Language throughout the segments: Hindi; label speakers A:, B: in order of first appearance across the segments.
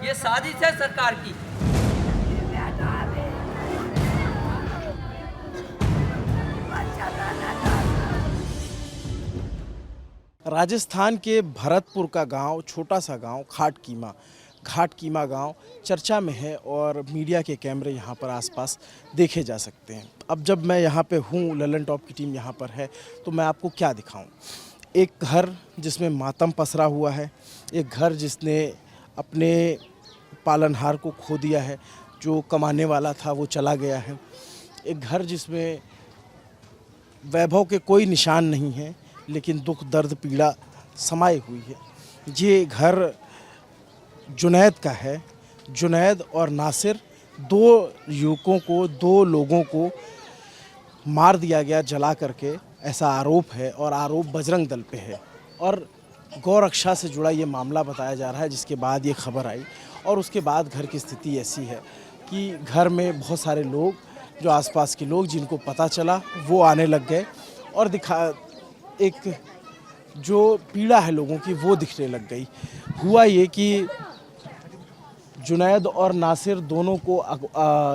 A: ये साजिश है सरकार की।
B: राजस्थान के भरतपुर का गांव, छोटा सा गांव घाट कीमा गांव चर्चा में है और मीडिया के कैमरे यहां पर आसपास देखे जा सकते हैं। अब जब मैं यहां पे हूं, ललन टॉप की टीम यहां पर है, तो मैं आपको क्या दिखाऊं। एक घर जिसमें मातम पसरा हुआ है, एक घर जिसने अपने पालनहार को खो दिया है, जो कमाने वाला था वो चला गया है। एक घर जिसमें वैभव के कोई निशान नहीं है, लेकिन दुख दर्द पीड़ा समाई हुई है। ये घर जुनैद का है। जुनैद और नासिर, दो युवकों को, दो लोगों को मार दिया गया जला करके, ऐसा आरोप है और आरोप बजरंग दल पे है। और गौरक्षा से जुड़ा ये मामला बताया जा रहा है, जिसके बाद ये खबर आई और उसके बाद घर की स्थिति ऐसी है कि घर में बहुत सारे लोग, जो आसपास के लोग जिनको पता चला, वो आने लग गए और एक जो पीड़ा है लोगों की वो दिखने लग गई। हुआ ये कि जुनैद और नासिर दोनों को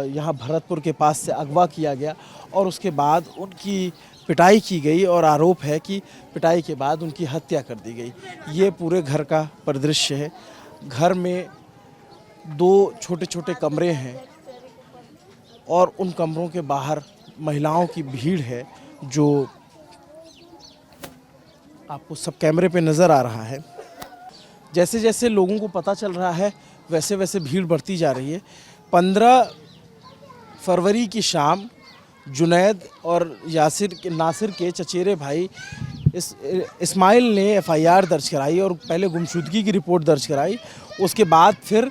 B: यहाँ भरतपुर के पास से अगवा किया गया और उसके बाद उनकी पिटाई की गई और आरोप है कि पिटाई के बाद उनकी हत्या कर दी गई। ये पूरे घर का परिदृश्य है। घर में दो छोटे छोटे कमरे हैं और उन कमरों के बाहर महिलाओं की भीड़ है, जो आपको सब कैमरे पे नज़र आ रहा है। जैसे जैसे लोगों को पता चल रहा है, वैसे वैसे भीड़ बढ़ती जा रही है। 15 फरवरी की शाम जुनैद और नासिर के चचेरे भाई इस्माइल ने एफआईआर दर्ज कराई और पहले गुमशुदगी की रिपोर्ट दर्ज कराई। उसके बाद फिर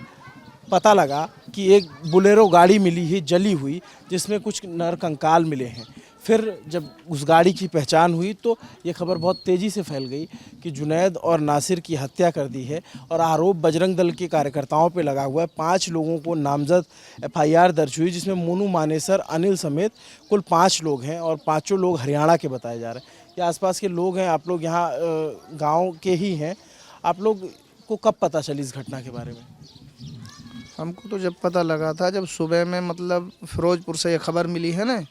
B: पता लगा कि एक बोलेरो गाड़ी मिली है जली हुई, जिसमें कुछ नरकंकाल मिले हैं। फिर जब उस गाड़ी की पहचान हुई तो ये खबर बहुत तेज़ी से फैल गई कि जुनैद और नासिर की हत्या कर दी है और आरोप बजरंग दल के कार्यकर्ताओं पे लगा हुआ है। 5 लोगों को नामजद एफआईआर दर्ज हुई, जिसमें मोनू मानेसर, अनिल समेत कुल 5 लोग हैं और पाँचों लोग हरियाणा के बताए जा रहे हैं। ये आसपास के लोग हैं, आप लोग यहाँ गाँव के ही हैं। आप लोग को कब पता चली इस घटना के बारे में?
C: हमको तो जब पता लगा था, जब सुबह में मतलब फिरोजपुर से ये खबर मिली है ना,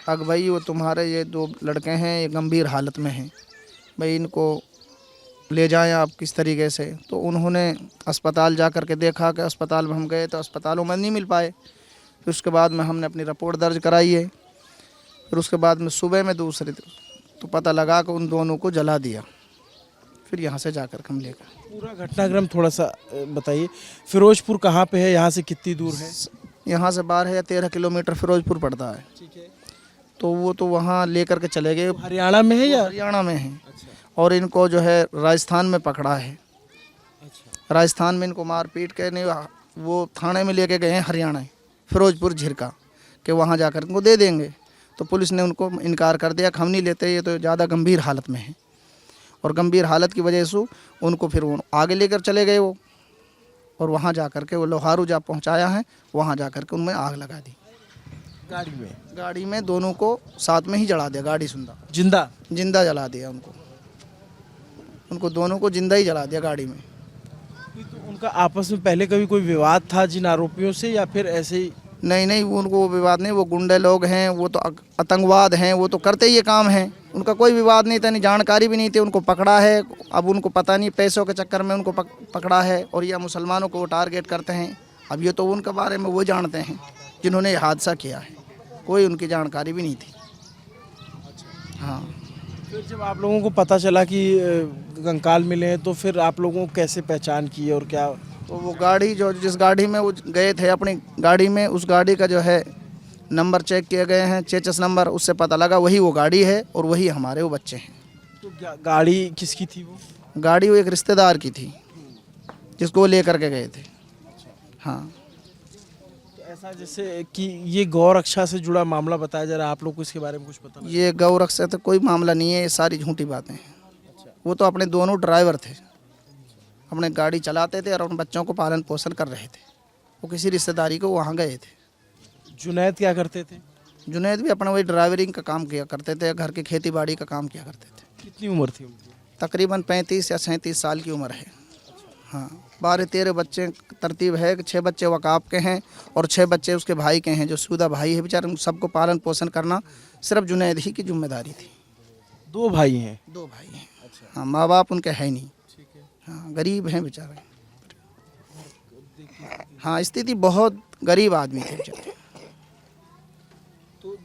C: अग भाई वो तुम्हारे ये 2 लड़के हैं, ये गंभीर हालत में हैं, भाई इनको ले जाएं आप किस तरीके से। तो उन्होंने अस्पताल जा कर के देखा कि अस्पताल में हम गए तो अस्पतालों में नहीं मिल पाए। फिर उसके बाद में हमने अपनी रिपोर्ट दर्ज कराई है। फिर उसके बाद में सुबह में दूसरे तो पता लगा कि उन दोनों को जला दिया। फिर यहाँ से जाकर हम लेकर
B: पूरा घटनाक्रम थोड़ा सा बताइए। फिरोजपुर कहाँ पे है, यहाँ से कितनी दूर है?
C: यहाँ से 12 या 13 किलोमीटर फिरोजपुर पड़ता है।
B: ठीक है।
C: तो वो तो वहाँ लेकर के चले गए।
B: हरियाणा में है या?
C: हरियाणा में है।
B: अच्छा।
C: और इनको जो है राजस्थान में पकड़ा है।
B: अच्छा।
C: राजस्थान में इनको मार पीट के नहीं, वो थाने में लेके गए हैं हरियाणा, फिरोजपुर झिरका, कि वहाँ जाकर इनको दे देंगे। तो पुलिस ने उनको इनकार कर दिया कि हम नहीं लेते, ये तो ज़्यादा गंभीर हालत में है। और गंभीर हालत की वजह से उनको फिर वो आगे लेकर चले गए वो, और वहाँ जा कर के वो लोहारू जहाँ पहुँचाया है, वहाँ जा कर के उनमें आग लगा दी। गाड़ी में दोनों को साथ में ही जला दिया। गाड़ी जिंदा जला दिया उनको दोनों को जिंदा ही जला दिया गाड़ी में।
B: तो उनका आपस में पहले कभी कोई विवाद था जिन आरोपियों से, या फिर ऐसे ही?
C: नहीं, उनको वो विवाद नहीं, वो गुंडे लोग हैं, वो तो आतंकवाद हैं, वो तो करते ही ये काम है। उनका कोई विवाद नहीं था, नहीं जानकारी भी नहीं थी। उनको पकड़ा है, अब उनको पता नहीं पैसों के चक्कर में उनको पकड़ा है, और यह मुसलमानों को वो टारगेट करते हैं। अब ये तो उनके बारे में वो जानते हैं जिन्होंने ये हादसा किया है, कोई उनकी जानकारी भी नहीं थी। हाँ।
B: फिर जब आप लोगों को पता चला कि कंकाल मिले हैं, तो फिर आप लोगों को कैसे पहचान की और क्या?
C: तो वो गाड़ी जिस गाड़ी में वो गए थे, अपनी गाड़ी में, उस गाड़ी का जो है नंबर चेक किए गए हैं, चेचस नंबर, उससे पता लगा वही वो गाड़ी है और वही हमारे वो बच्चे हैं।
B: तो गाड़ी किसकी थी वो?
C: गाड़ी वो एक रिश्तेदार की थी, जिसको वो लेकर के गए थे। हाँ।
B: तो ऐसा जैसे कि ये गौरक्षा से जुड़ा मामला बताया जा रहा है, आप लोग को इसके बारे में कुछ पता नहीं?
C: ये गौरक्षा से तो कोई मामला नहीं है, ये सारी झूठी बातें हैं। वो तो अपने दोनों ड्राइवर थे, अपने गाड़ी चलाते थे और उन बच्चों को पालन पोषण कर रहे थे। वो किसी रिश्तेदारी को वहाँ गए थे।
B: जुनैद क्या करते थे?
C: जुनैद भी अपना वही ड्राइवरिंग का काम किया करते थे, घर की खेती बाड़ी का काम किया करते थे।
B: कितनी उम्र थी उनकी?
C: तकरीबन 35 या 37 साल की उम्र है। हाँ 12-13 बच्चे तरतीब है कि 6 बच्चे वकाफ के हैं और 6 बच्चे उसके भाई के हैं जो सूदा भाई है बेचारे, उन सबको पालन पोषण करना सिर्फ जुनैद ही की जिम्मेदारी थी।
B: 2 भाई हैं।
C: 2 भाई हैं। हाँ माँ बाप उनके है नहीं। हाँ गरीब हैं बेचारे। हाँ स्थिति बहुत गरीब आदमी थे बेचारे।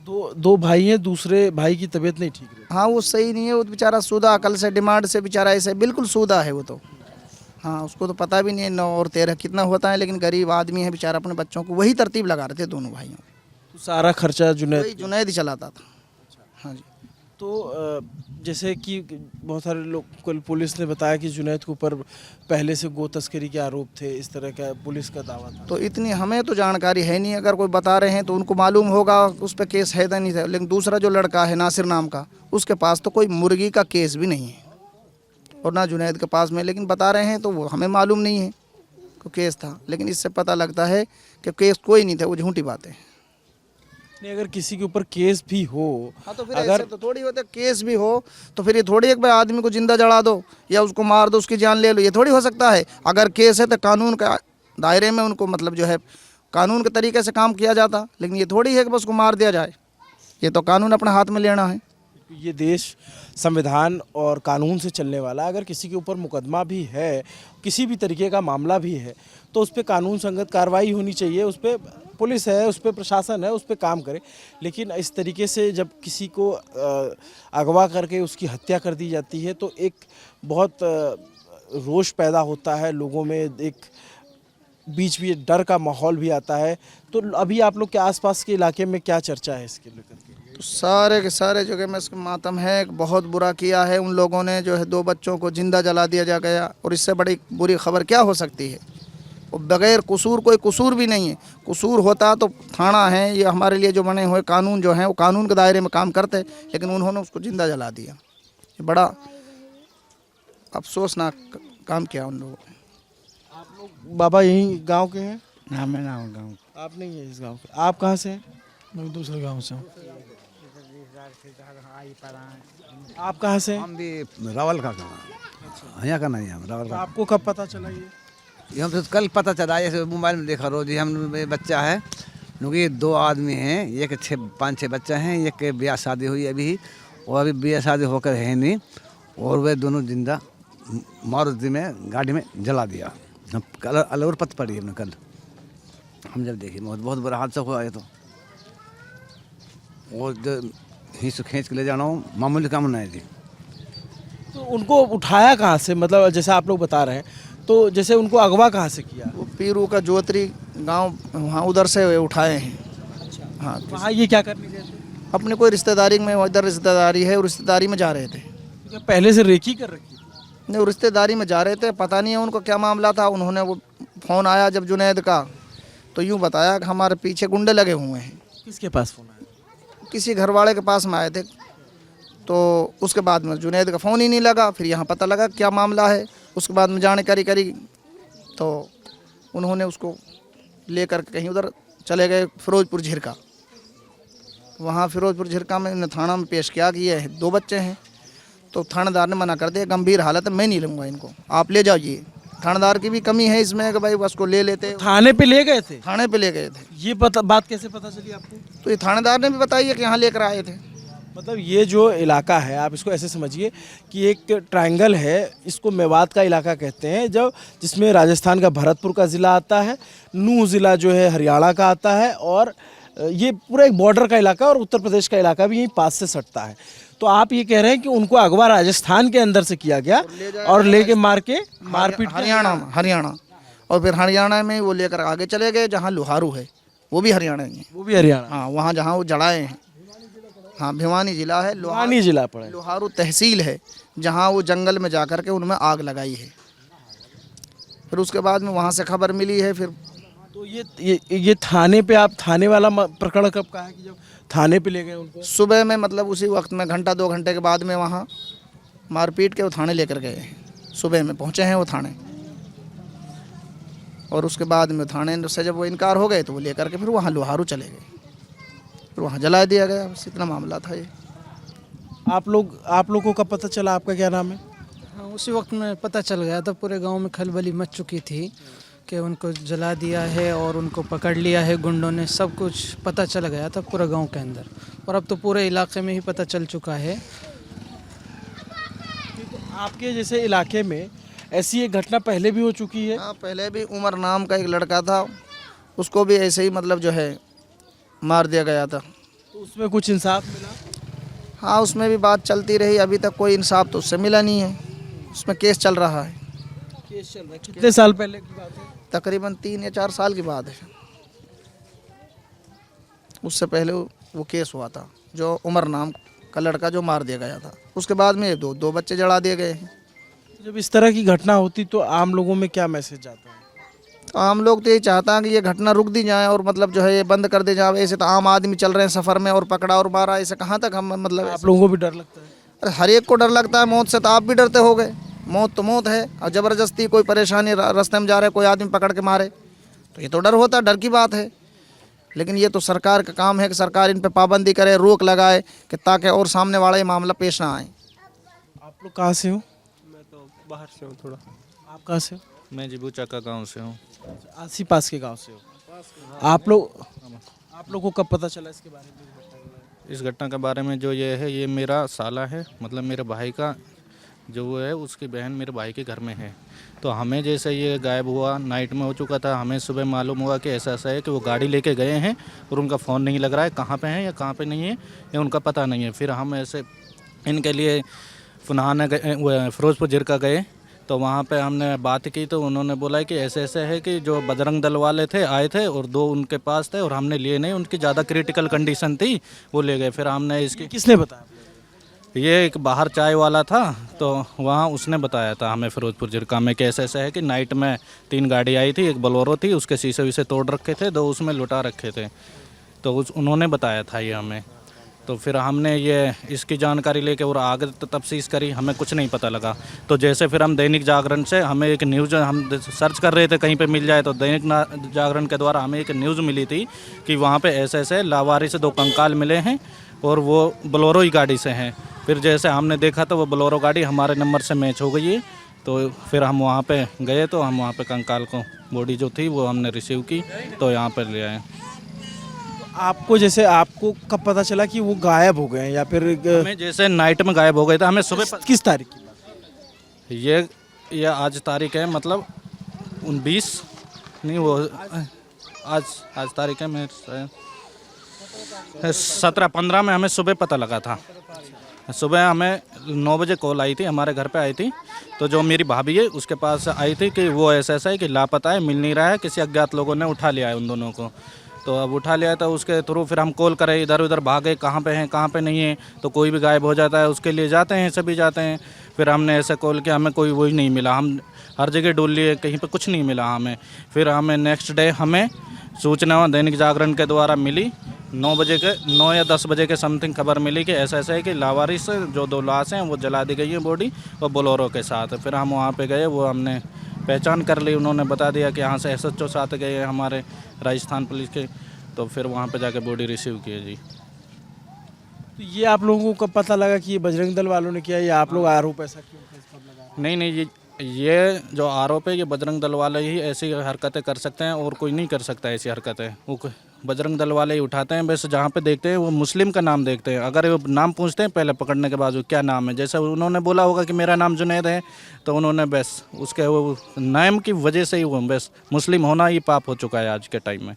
B: तो दो भाई हैं, दूसरे भाई की तबीयत नहीं ठीक रहती।
C: हाँ वो सही नहीं है, वो बेचारा सूदा अकल से डिमांड से बेचारा ऐसे बिल्कुल सूदा है वो तो। हाँ उसको तो पता भी नहीं है 9 और 13 कितना होता है, लेकिन गरीब आदमी है बेचारा, अपने बच्चों को वही तरतीब लगा रहे थे दोनों भाइयों।
B: तो सारा खर्चा जुनैद।
C: वही जुनैद ही चलाता था। हाँ जी।
B: तो जैसे कि बहुत सारे लोग कल पुलिस ने बताया कि जुनैद के ऊपर पहले से गो तस्करी के आरोप थे, इस तरह का पुलिस का दावा था।
C: तो इतनी हमें तो जानकारी है नहीं, अगर कोई बता रहे हैं तो उनको मालूम होगा, उस पर केस है नहीं था। लेकिन दूसरा जो लड़का है नासिर नाम का, उसके पास तो कोई मुर्गी का केस भी नहीं है और ना जुनैद के पास में, लेकिन बता रहे हैं तो वो हमें मालूम नहीं है कि केस था। लेकिन इससे पता लगता है कि केस कोई नहीं था, वो झूठी बातें हैं।
B: नहीं, अगर किसी के ऊपर केस भी हो,
C: हाँ तो फिर
B: अगर
C: ऐसे तो थोड़ी होता, केस भी हो तो फिर ये थोड़ी एक भाई आदमी को जिंदा जला दो या उसको मार दो, उसकी जान ले लो, ये थोड़ी हो सकता है। अगर केस है तो कानून का दायरे में उनको मतलब जो है कानून के तरीके से काम किया जाता, लेकिन ये थोड़ी है कि बस उसको मार दिया जाए। ये तो कानून अपने हाथ में लेना है।
B: ये देश संविधान और कानून से चलने वाला, अगर किसी के ऊपर मुकदमा भी है, किसी भी तरीके का मामला भी है, तो उस पर कानून संगत कार्रवाई होनी चाहिए। उस पर पुलिस है, उस पर प्रशासन है, उस पर काम करे। लेकिन इस तरीके से जब किसी को अगवा करके उसकी हत्या कर दी जाती है तो एक बहुत रोष पैदा होता है लोगों में, एक बीच में डर का माहौल भी आता है। तो अभी आप लोग के आसपास के इलाके में क्या चर्चा है इसके लेकर के?
C: तो सारे के सारे जगह में इसका मातम है, बहुत बुरा किया है उन लोगों ने, जो है 2 बच्चों को जिंदा जला दिया जा गया। और इससे बड़ी बुरी खबर क्या हो सकती है? और बगैर कसूर, कोई कसूर भी नहीं है। कसूर होता तो थाना है, ये हमारे लिए जो बने हुए कानून जो हैं वो कानून के दायरे में काम करते, लेकिन उन्होंने उसको जिंदा जला दिया। ये बड़ा अफसोसनाक काम किया उन लोगों ने।
B: आप लोग बाबा यहीं गांव के हैं?
A: ना मैं ना हूँ गाँव।
B: आप नहीं है इस गांव के? आप कहाँ से हैं?
A: मैं दूसरे गांव से हूँ।
B: आप कहाँ से हैं?
D: हम भी रावल का कहाँ, यहाँ का नहीं, हम रावल
B: तो
D: का।
B: आपको कब पता चला ये?
D: हम तो कल पता चला, ऐसे मोबाइल में देखा रोज ही। हम बच्चा है क्योंकि 2 आदमी हैं, एक 5-6 बच्चा हैं, एक के ब्याह शादी हुई अभी, और अभी ब्याह शादी होकर है नहीं, और वे दोनों जिंदा मारुति में गाड़ी में जला दिया। हम कल अलवर पत पड़ी हमने कल, हम जब देखे बहुत बुरा हादसा हुआ है। तो और जो हिस्स खींच के ले जाना हो मामूली काम नहीं थी।
B: तो उनको उठाया कहाँ से, मतलब जैसे आप लोग बता रहे हैं, तो जैसे उनको अगवा कहाँ से किया?
C: वो पीरू का जोतरी गांव, वहाँ उधर से वे उठाए हैं। हाँ
B: वहाँ ये क्या करने गए थे?
C: अपने कोई रिश्तेदारी में, इधर रिश्तेदारी है, रिश्तेदारी में जा रहे थे।
B: क्या पहले से रेकी कर रखी थी?
C: नहीं, वो रिश्तेदारी में जा रहे थे, पता नहीं है उनको क्या मामला था। उन्होंने वो फ़ोन आया जब जुनैद का, तो यूँ बताया कि हमारे पीछे गुंडे लगे हुए हैं।
B: किसके पास फोन आया?
C: किसी घरवाले के पास में आए थे। तो उसके बाद में जुनैद का फ़ोन ही नहीं लगा। फिर यहाँ पता लगा क्या मामला है। उसके बाद में जानकारी करी तो उन्होंने उसको लेकर कहीं उधर चले गए फिरोजपुर झिरका। वहाँ फिरोजपुर झिरका में उन्हें थाना में पेश किया कि ये 2 बच्चे हैं। तो थानेदार ने मना कर दिया, गंभीर हालत है, मैं नहीं लूँगा इनको, आप ले जाइए। थानेदार की भी कमी है इसमें कि भाई बस को ले लेते।
B: थाने पे ले गए थे?
C: थाने पे ले गए थे।
B: ये बात कैसे पता चली आपको?
C: तो ये थानेदार ने भी बताई है कि यहाँ लेकर आए थे।
B: मतलब ये जो इलाका है, आप इसको ऐसे समझिए कि एक ट्रायंगल है, इसको मेवात का इलाका कहते हैं, जिसमें राजस्थान का भरतपुर का ज़िला आता है, नूह ज़िला जो है हरियाणा का आता है, और ये पूरा एक बॉर्डर का इलाका और उत्तर प्रदेश का इलाका भी यहीं पास से सटता है। तो आप ये कह रहे हैं कि उनको अगवा राजस्थान के अंदर से किया गया और लेके मारपीट
C: हरियाणा और फिर हरियाणा में वो लेकर आगे चले गए जहाँ लोहारू है, वो भी हरियाणा ही है।
B: वो भी हरियाणा?
C: हाँ, वहाँ जहाँ वो जड़ाए हैं। हाँ, भिवानी जिला है,
B: भिवानी जिला पड़ा है।
C: लोहारू तहसील है, जहाँ वो जंगल में जा कर के उनमें आग लगाई है। फिर उसके बाद में वहाँ से खबर मिली है। फिर
B: तो ये थाने पे, आप थाने वाला प्रकरण कब का है कि जब थाने पे ले गए उनको?
C: सुबह में, मतलब उसी वक्त में, घंटा 2 घंटे के बाद में वहाँ मारपीट के वो थाने लेकर गए हैं। सुबह में पहुँचे हैं वो थाने, और उसके बाद में थाने से जब वो इनकार हो गए तो वो लेकर के फिर वहाँ लोहारू चले गए, फिर वहाँ जला दिया गया। बस इतना मामला था ये।
B: आप लोग को कब पता चला? आपका क्या नाम है?
E: हाँ, उसी वक्त में पता चल गया था, पूरे गांव में खलबली मच चुकी थी कि उनको जला दिया है और उनको पकड़ लिया है गुंडों ने, सब कुछ पता चल गया था पूरे गांव के अंदर। और अब तो पूरे इलाके में ही पता चल चुका है।
B: आपके जैसे इलाके में ऐसी एक घटना पहले भी हो चुकी है?
C: हाँ, पहले भी उमर नाम का एक लड़का था, उसको भी ऐसे ही मतलब जो है मार दिया गया था।
B: तो उसमें कुछ इंसाफ मिला?
C: हाँ, उसमें भी बात चलती रही, अभी तक कोई इंसाफ तो उससे मिला नहीं है। उसमें केस चल रहा है।
B: केस चल रहा है, कितने साल पहले की बात है?
C: तकरीबन 3 या 4 साल की बात है। उससे पहले वो केस हुआ था, जो उमर नाम का लड़का जो मार दिया गया था। उसके बाद में दो बच्चे जला दिए गए हैं।
B: जब इस तरह की घटना होती तो आम लोगों में क्या मैसेज जाता है?
C: तो आम लोग तो यही चाहता है कि ये घटना रुक दी जाए और मतलब जो है ये बंद कर दी जाए। ऐसे तो आम आदमी चल रहे हैं सफ़र में और पकड़ा और मारा, ऐसे कहाँ तक हम मतलब
B: आप लोगों को भी डर लगता है?
C: अरे हर एक को डर लगता है मौत से, तो आप भी डरते हो गए। मौत तो मौत है, और ज़बरदस्ती कोई परेशानी रास्ते में जा रहे कोई आदमी पकड़ के मारे तो ये तो डर होता है, डर की बात है। लेकिन ये तो सरकार का काम है कि सरकार इन पे पाबंदी करे, रोक लगाए कि ताकि और सामने वाला ये मामला पेश ना आए।
B: आप लोग कहाँ से हो?
F: मैं तो बाहर से हूँ थोड़ा।
B: आप कहाँ से हो?
F: मैं जिबू चक्का गांव से हूँ।
B: आसी पास के गांव से हो। आप लोग को कब पता चला इसके बारे में?
F: इस घटना के बारे में जो ये है, ये मेरा साला है, मतलब मेरे भाई का जो वो है उसकी बहन मेरे भाई के घर में है। तो हमें जैसे ये गायब हुआ, नाइट में हो चुका था, हमें सुबह मालूम हुआ कि ऐसा ऐसा है कि वो गाड़ी लेके गए हैं और उनका फ़ोन नहीं लग रहा है, कहाँ पे हैं या कहाँ पे नहीं है ये उनका पता नहीं है। फिर हम ऐसे इनके लिए फुनहाना गए, फिरोजपुर जिरका गए, तो वहाँ पे हमने बात की तो उन्होंने बोला कि ऐसे ऐसे है कि जो बजरंग दल वाले थे आए थे और 2 उनके पास थे और हमने लिए नहीं, उनकी ज़्यादा क्रिटिकल कंडीशन थी, वो ले गए। फिर हमने इसकी
B: किसने बताया?
F: ये एक बाहर चाय वाला था, तो वहाँ उसने बताया था हमें फिरोजपुर जिरका में कि ऐसा ऐसा है कि नाइट में 3 गाड़ी आई थी, एक बोलेरो थी, उसके शीशे वीशे तोड़ रखे थे, 2 उसमें लुटा रखे थे। तो उन्होंने बताया था ये हमें। तो फिर हमने ये इसकी जानकारी लेके और आगे तफ्तीश करी, हमें कुछ नहीं पता लगा। तो जैसे फिर हम दैनिक जागरण से हमें एक न्यूज़ हम सर्च कर रहे थे कहीं पे मिल जाए, तो दैनिक जागरण के द्वारा हमें एक न्यूज़ मिली थी कि वहाँ पे ऐसे ऐसे लावारिस 2 कंकाल मिले हैं और वो बोलेरो ही गाड़ी से हैं। फिर जैसे हमने देखा तो वो बोलेरो गाड़ी हमारे नंबर से मैच हो गई है। तो फिर हम वहाँ पे गए, तो हम वहाँ पे कंकाल को बॉडी जो थी वो हमने रिसीव की, तो यहाँ पर ले आए।
B: आपको जैसे आपको कब पता चला कि वो गायब हो गए हैं या फिर
F: हमें जैसे नाइट में गायब हो गए थे, हमें सुबह
B: किस तारीख की बात?
F: ये आज तारीख है, मतलब 19 नहीं, वो आज तारीख है, मैं 17-15 में हमें सुबह पता लगा था। सुबह हमें 9 बजे कॉल आई थी, हमारे घर पे आई थी। तो जो मेरी भाभी है उसके पास आई थी कि वो ऐसा ऐसा है कि लापता है, मिल नहीं रहा है, किसी अज्ञात लोगों ने उठा लिया है उन दोनों को। तो अब उठा लिया तो उसके थ्रू फिर हम कॉल करें, इधर उधर भागे, कहाँ पे हैं कहाँ पे नहीं है। तो कोई भी गायब हो जाता है, उसके लिए जाते हैं, सभी जाते हैं। फिर हमने ऐसे कॉल किया, हमें कोई वही नहीं मिला, हम हर जगह ढूंढ लिए, कहीं पे कुछ नहीं मिला हमें। फिर हमें नेक्स्ट डे हमें सूचना दैनिक जागरण के द्वारा मिली, 9 या 10 बजे के समथिंग खबर मिली कि ऐसा ऐसा है कि लावारिस जो 2 लाश हैं वो जला दी गई है बॉडी और बोलेरो के साथ। फिर हम वहाँ पे गए, वो हमने पहचान कर ली, उन्होंने बता दिया कि यहाँ से SHO साथ गए हैं हमारे राजस्थान पुलिस के। तो फिर वहाँ पे जाके बॉडी रिसीव की है जी।
B: तो ये आप लोगों को कब पता लगा कि ये बजरंग दल वालों ने किया, या आप लोग आरोप ऐसा क्यों लगा?
F: नहीं, ये जो आरोप है ये बजरंग दल वाले ही ऐसी हरकतें कर सकते हैं और कोई नहीं कर सकता ऐसी हरकतें। वो बजरंग दल वाले ही उठाते हैं, बस जहाँ पे देखते हैं वो मुस्लिम का नाम देखते हैं। अगर वो नाम पूछते हैं पहले पकड़ने के बाद क्या नाम है, जैसे उन्होंने बोला होगा कि मेरा नाम जुनैद है, तो उन्होंने बस उसके वो नाम की वजह से ही वो बस मुस्लिम होना ही पाप हो चुका है आज के टाइम में।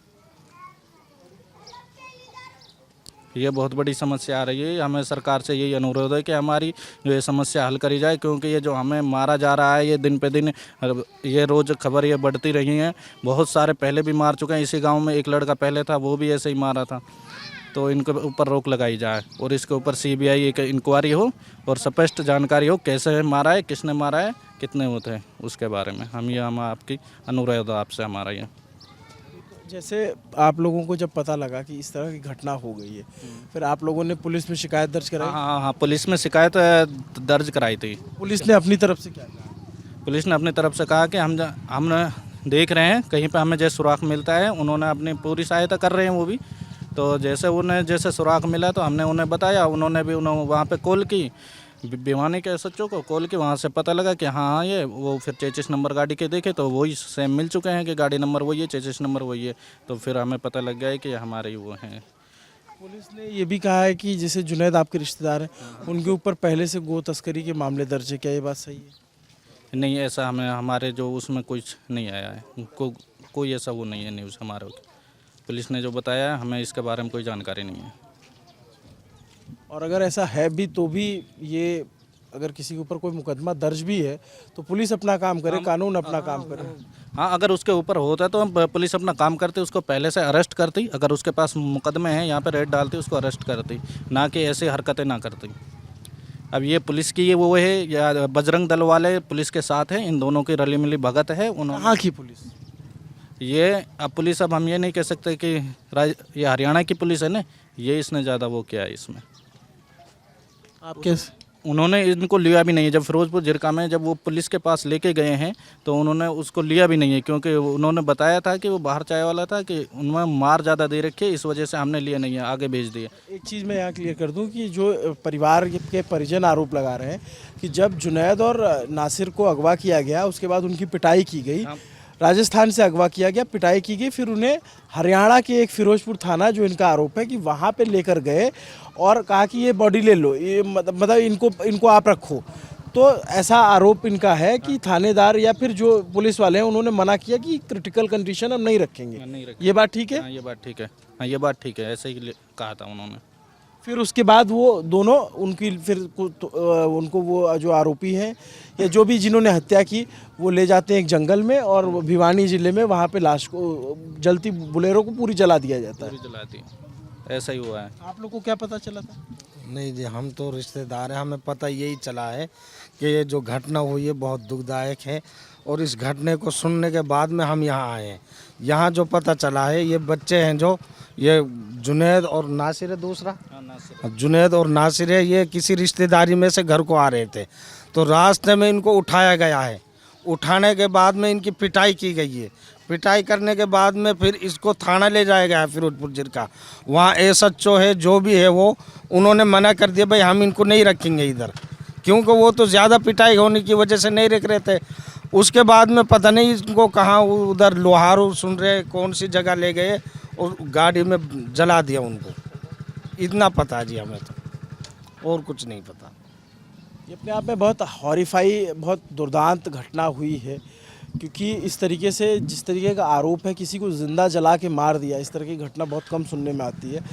F: ये बहुत बड़ी समस्या आ रही है। हमें सरकार से यही अनुरोध है कि हमारी जो ये समस्या हल करी जाए, क्योंकि ये जो हमें मारा जा रहा है ये दिन पे दिन, ये रोज़ खबर ये बढ़ती रही हैं। बहुत सारे पहले भी मार चुके हैं, इसी गांव में एक लड़का पहले था, वो भी ऐसे ही मारा था। तो इनके ऊपर रोक लगाई जाए और इसके ऊपर CBI एक इंक्वायरी हो और स्पष्ट जानकारी हो कैसे मारा है, किसने मारा है, कितने वो थे, उसके बारे में हम आपकी अनुरोध आपसे हमारा ये।
B: जैसे आप लोगों को जब पता लगा कि इस तरह की घटना हो गई है, फिर आप लोगों ने पुलिस में शिकायत दर्ज कराई?
F: हाँ, पुलिस में शिकायत दर्ज कराई थी।
B: पुलिस ने अपनी तरफ से क्या कहा?
F: पुलिस ने अपनी तरफ से कहा कि हम देख रहे हैं कहीं पे हमें जैसे सुराग मिलता है, उन्होंने अपनी पूरी सहायता कर रहे हैं वो भी। तो जैसे उन्हें जैसे सुराग मिला तो हमने उन्हें बताया, उन्होंने भी वहाँ पे कॉल की, भिवानी के SHO को कॉल की, वहाँ से पता लगा कि हाँ ये वो, फिर चेचिस नंबर गाड़ी के देखे तो वही सेम मिल चुके हैं कि गाड़ी नंबर वही है, चेचिस नंबर वही है। तो फिर हमें पता लग गया है कि हमारे ही वो हैं।
B: पुलिस ने ये भी कहा है कि जैसे जुनैद आपके रिश्तेदार हैं, उनके ऊपर पहले से गो तस्करी के मामले दर्ज है, क्या ये बात सही है?
F: नहीं, ऐसा हमें हमारे जो उसमें कुछ नहीं आया है, कोई ऐसा वो नहीं है न्यूज़ हमारे। पुलिस ने जो बताया है हमें इसके बारे में कोई जानकारी नहीं है।
B: और अगर ऐसा है भी तो भी ये, अगर किसी के ऊपर कोई मुकदमा दर्ज भी है तो पुलिस अपना काम करे, कानून अपना काम करे।
F: हाँ, अगर उसके ऊपर होता तो हम पुलिस अपना काम करती, उसको पहले से अरेस्ट करती। अगर उसके पास मुकदमे हैं, यहाँ पे रेड डालती, उसको अरेस्ट करती, ना कि ऐसी हरकतें ना करती। अब ये पुलिस की ये वो है या बजरंग दल वाले पुलिस के साथ हैं, इन दोनों की रली मिली भगत है। उन्होंने
B: कहाँ की पुलिस?
F: ये अब पुलिस, अब हम ये नहीं कह सकते कि ये हरियाणा की पुलिस है ना, ये इसने ज़्यादा वो किया है इसमें।
B: आप कैसे?
F: उन्होंने इनको लिया भी नहीं है। जब फिरोजपुर झिरका में जब वो पुलिस के पास लेके गए हैं तो उन्होंने उसको लिया भी नहीं है, क्योंकि उन्होंने बताया था कि वो बाहर चाय वाला था, कि उनमें मार ज़्यादा दे रखी है, इस वजह से हमने लिया नहीं है, आगे भेज दिया।
B: एक चीज़ मैं यहाँ क्लियर कर दूं कि जो परिवार के परिजन आरोप लगा रहे हैं कि जब जुनैद और नासिर को अगवा किया गया, उसके बाद उनकी पिटाई की गई, राजस्थान से अगवा किया गया, पिटाई की गई, फिर उन्हें हरियाणा के एक फिरोजपुर थाना, जो इनका आरोप है कि वहाँ पे लेकर गए और कहा कि ये बॉडी ले लो, ये मतलब इनको आप रखो। तो ऐसा आरोप इनका है कि थानेदार या फिर जो पुलिस वाले हैं उन्होंने मना किया कि क्रिटिकल कंडीशन हम नहीं रखेंगे। ये बात ठीक है?
F: हाँ, ये बात ठीक है। हाँ, ये बात ठीक है, ऐसे ही कहा था उन्होंने।
B: फिर उसके बाद वो दोनों उनको वो जो आरोपी हैं या जो भी जिन्होंने हत्या की, वो ले जाते हैं एक जंगल में और वो भिवानी ज़िले में वहाँ पे लाश को जलती बुलेरो को पूरी जला दिया जाता है।
F: पूरी जलाती, ऐसा ही हुआ है।
B: आप लोग को क्या पता चला था?
G: नहीं जी, हम तो रिश्तेदार हैं, हमें पता यही चला है कि ये जो घटना हुई है बहुत दुखदायक है। और इस घटने को सुनने के बाद में हम यहाँ आए हैं। यहाँ जो पता चला है, ये बच्चे हैं जो ये जुनैद और नासिर है, दूसरा जुनैद और नासिर है, ये किसी रिश्तेदारी में से घर को आ रहे थे, तो रास्ते में इनको उठाया गया है। उठाने के बाद में इनकी पिटाई की गई है। पिटाई करने के बाद में फिर इसको थाना ले जाया गया है फिरोजपुर झिरका। वहाँ SHO है, जो भी है वो, उन्होंने मना कर दिया, भाई हम इनको नहीं रखेंगे इधर, क्योंकि वो तो ज़्यादा पिटाई होने की वजह से नहीं रख रहे थे। उसके बाद में पता नहीं इनको कहाँ उधर लोहारू सुन रहे कौन सी जगह ले गए और गाड़ी में जला दिया उनको। इतना पता है जी हमें, तो और कुछ नहीं पता।
B: ये अपने आप में बहुत हॉरिफाई, बहुत दुर्दांत घटना हुई है, क्योंकि इस तरीके से, जिस तरीके का आरोप है, किसी को जिंदा जला के मार दिया, इस तरह की घटना बहुत कम सुनने में आती है।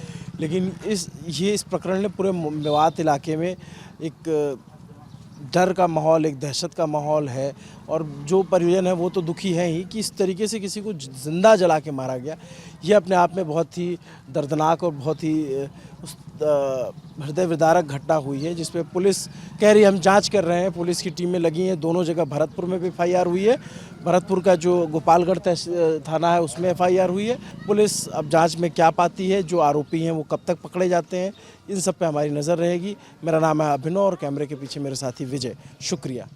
B: लेकिन इस प्रकरण ने पूरे मेवात इलाके में एक डर का माहौल, एक दहशत का माहौल है। और जो परिजन है वो तो दुखी है ही कि इस तरीके से किसी को जिंदा जला के मारा गया। ये अपने आप में बहुत ही दर्दनाक और बहुत ही हृदय विदारक घटना हुई है, जिस पे पुलिस कह रही है हम जांच कर रहे हैं, पुलिस की टीमें लगी हैं। दोनों जगह भरतपुर में भी FIR हुई है, भरतपुर का जो गोपालगढ़ थाना है उसमें FIR हुई है। पुलिस अब जांच में क्या पाती है, जो आरोपी हैं वो कब तक पकड़े जाते हैं, इन सब पे हमारी नज़र रहेगी। मेरा नाम है अभिनव और कैमरे के पीछे मेरे साथी विजय। शुक्रिया।